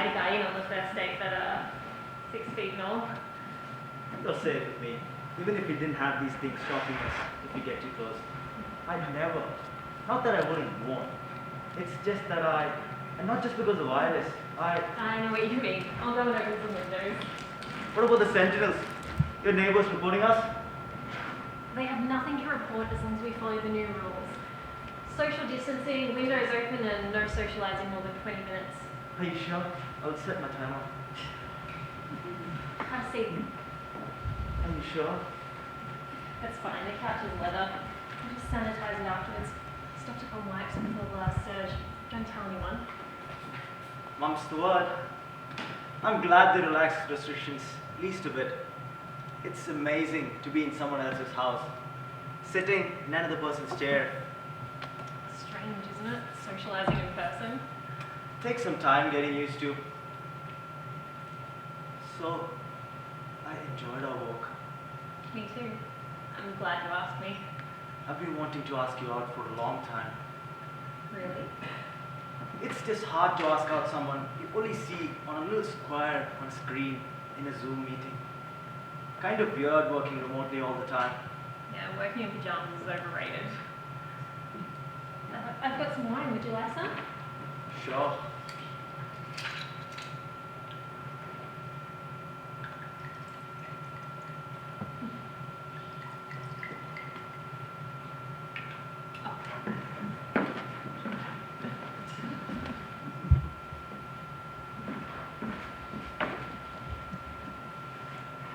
invite a guy in on the first date that are 6 feet and all. You're safe with me. Even if we didn't have these things stopping us if we get too close. I'd never. Not that I wouldn't want. It's just that and not just because of Iris. I know what you mean. I'll go and open some windows. What about the sentinels? Your neighbors reporting us? They have nothing to report as long as we follow the new rules. Social distancing, windows open, and no socialising more than 20 minutes. Are you sure? I'll set my timer. Have a seat. Are you sure? That's fine, the couch is leather. I'll just sanitize it afterwards. Stocked up on wipes before the last surge. Don't tell anyone. Mum's the word. I'm glad they relaxed restrictions, least a bit. It's amazing to be in someone else's house, sitting in another person's chair. Strange, isn't it? Socialising in person. Takes some time getting used to. So, I enjoyed our walk. Me too. I'm glad you asked me. I've been wanting to ask you out for a long time. Really? It's just hard to ask out someone you only see on a little square on a screen in a Zoom meeting. Kind of weird working remotely all the time. Yeah, working in pajamas is overrated. I've got some wine. Would you like some? Sure.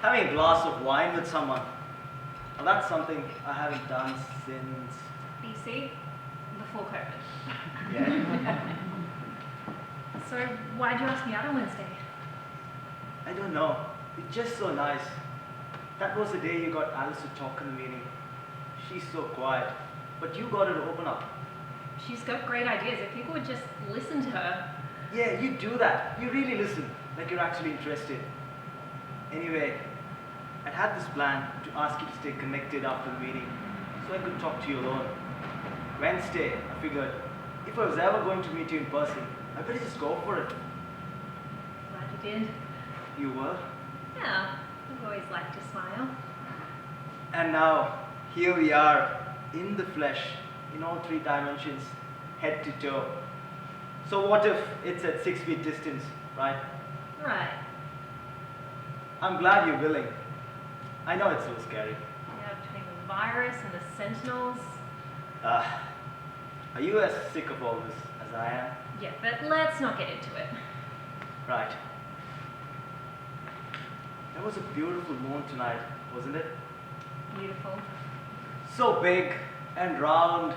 Having a glass of wine with someone. Well, that's something I haven't done since... BC? Before COVID. Yeah. So, why'd you ask me out on Wednesday? I don't know. It's just so nice. That was the day you got Alice to talk in the meeting. She's so quiet. But you got her to open up. She's got great ideas. If people would just listen to her. Yeah, you do that. You really listen. Like you're actually interested. Anyway, I'd had this plan to ask you to stay connected after the meeting so I could talk to you alone. Wednesday, I figured, if I was ever going to meet you in person, I better just go for it. Glad you did. You were? Yeah, I've always liked to smile. And now, here we are, in the flesh, in all 3 dimensions, head to toe. So what if it's at 6 feet distance, right? Right. I'm glad you're willing. I know it's so scary. Yeah, between the virus and the sentinels. Are you as sick of all this as I am? Yeah, but let's not get into it. Right. There was a beautiful moon tonight, wasn't it? Beautiful. So big and round,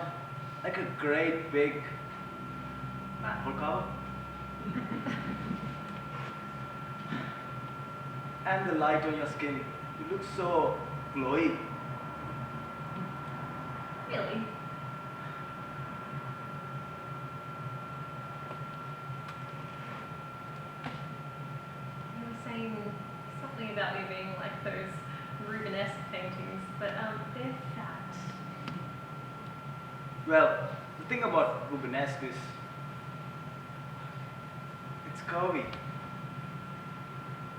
like a great big manhole cover. And the light on your skin, you look so glowy. Really? You were saying something about me being like those Rubenesque paintings, but they're fat. Well, the thing about Rubenesque is, it's curvy.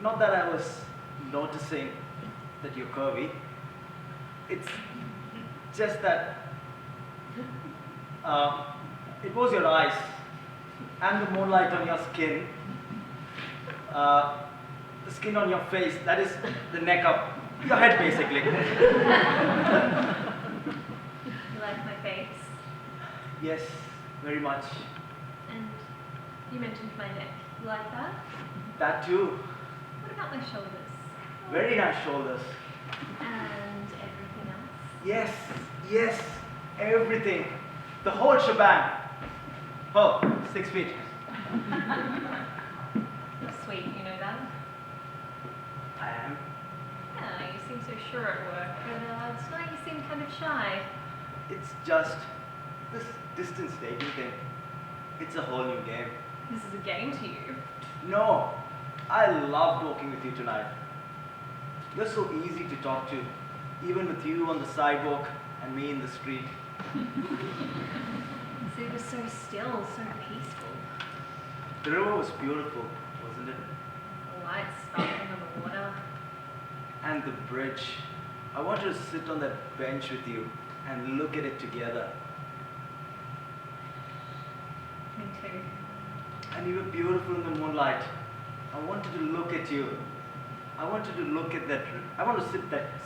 Not that I was noticing that you're curvy. It's just that it was your eyes and the moonlight on your skin, the skin on your face, that is the neck up, your head basically. You like my face? Yes, very much. And you mentioned my neck. You like that? That too. What about my shoulders? Very nice shoulders. And everything else? Yes, yes, everything. The whole shebang. Oh, 6 feet. You're sweet, you know that? I am. Yeah, you seem so sure at work, but tonight you seem kind of shy. It's just this distance dating thing. It's a whole new game. This is a game to you. No, I love talking with you tonight. You're so easy to talk to, even with you on the sidewalk and me in the street. It was so still, so peaceful. The river was beautiful, isn't it? The lights sparkling on the water. And the bridge. I want to sit on that bench with you and look at it together. Me too. And you were beautiful in the moonlight. I wanted to look at you. I wanted to look at that. I want to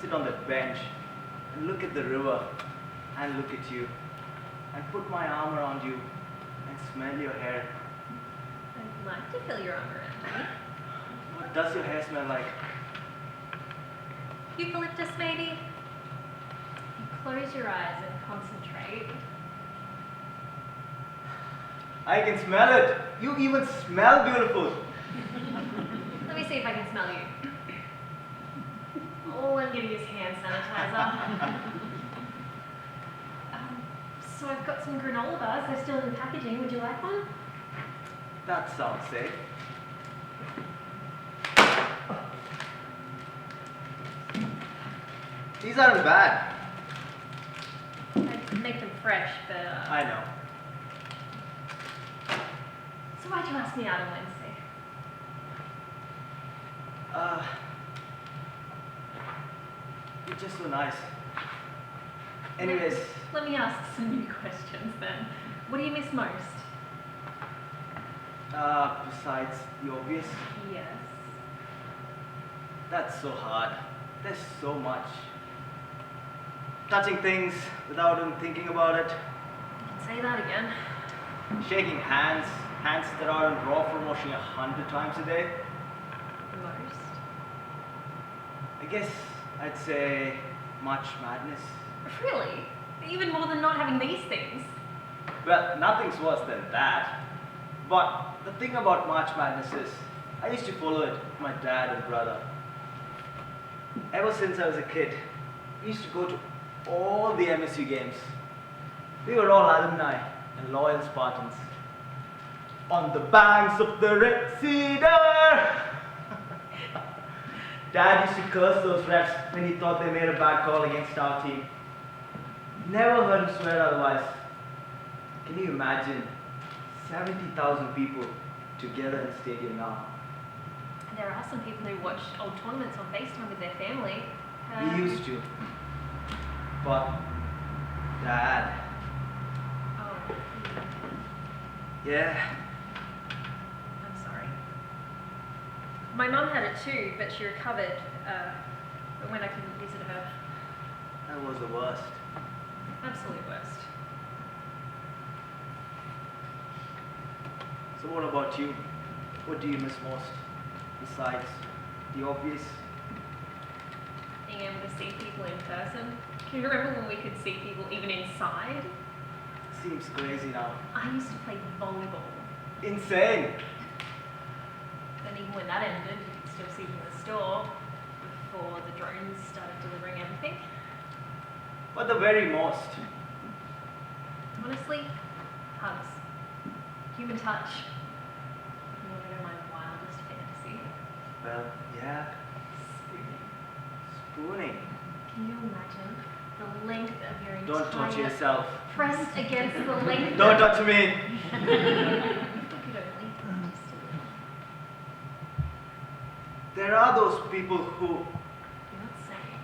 sit on that bench and look at the river and look at you and put my arm around you and smell your hair. I'd like to feel your arm around me. What does your hair smell like? Eucalyptus, maybe? If you close your eyes and concentrate. I can smell it. You even smell beautiful. Let me see if I can smell you. Oh, I'm gonna use hand sanitizer. So I've got some granola bars. They're still in the packaging. Would you like one? That sounds safe. These aren't bad. I'd make them fresh, but I know. So why'd you ask me out on Wednesday? You're just so nice. Anyways, Let me ask some new questions then. What do you miss most? besides the obvious, Yes. that's so hard. There's so much. Touching things without even thinking about it. Say that again. Shaking hands, hands that are in raw from washing 100 times a day. Most. I guess I'd say March Madness. Really? Even more than not having these things? Well, nothing's worse than that. But the thing about March Madness is, I used to follow it with my dad and brother. Ever since I was a kid, we used to go to all the MSU games. We were all alumni and loyal Spartans. On the banks of the Red Cedar! Dad used to curse those refs when he thought they made a bad call against our team. Never heard him swear otherwise. Can you imagine 70,000 people together in the stadium now? There are some people who watch old tournaments on FaceTime with their family. We used to. But Dad, Oh, yeah, I'm sorry. My mum had it too, but she recovered when I couldn't visit her. that was the worst. Absolute worst. So what about you? What do you miss most? Besides the obvious? Being able to see people in person. Can you remember when we could see people even inside? Seems crazy now. I used to play volleyball. Insane! Then even when that ended, you could still see them in the store before the drones started delivering everything. But the very most. Honestly, hugs. Human touch. Not even my wildest fantasy. Well, yeah, spooning. Can you imagine the length of your Don't entire touch yourself. pressed against the length Don't of touch me! If you could only just There are those people who you're not saying.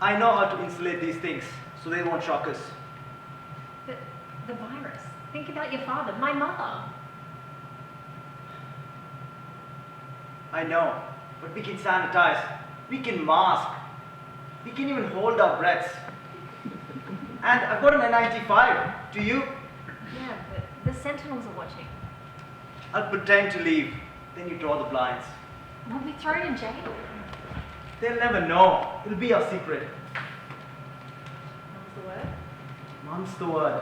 I know how to insulate these things so they won't shock us. But the virus. Think about your father, my mother. I know, but we can sanitize, we can mask, we can even hold our breaths. And I've got an N95. Do you? Yeah, but the sentinels are watching. I'll pretend to leave. Then you draw the blinds. We'll be thrown in jail. They'll never know. It'll be our secret. What's the word? Mum's the word.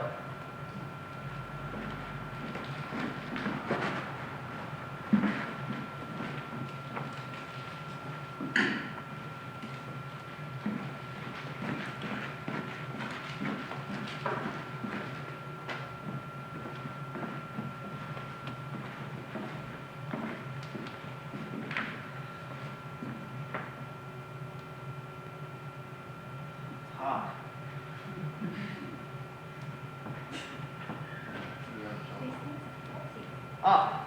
Hard. These things are heavy. Ah,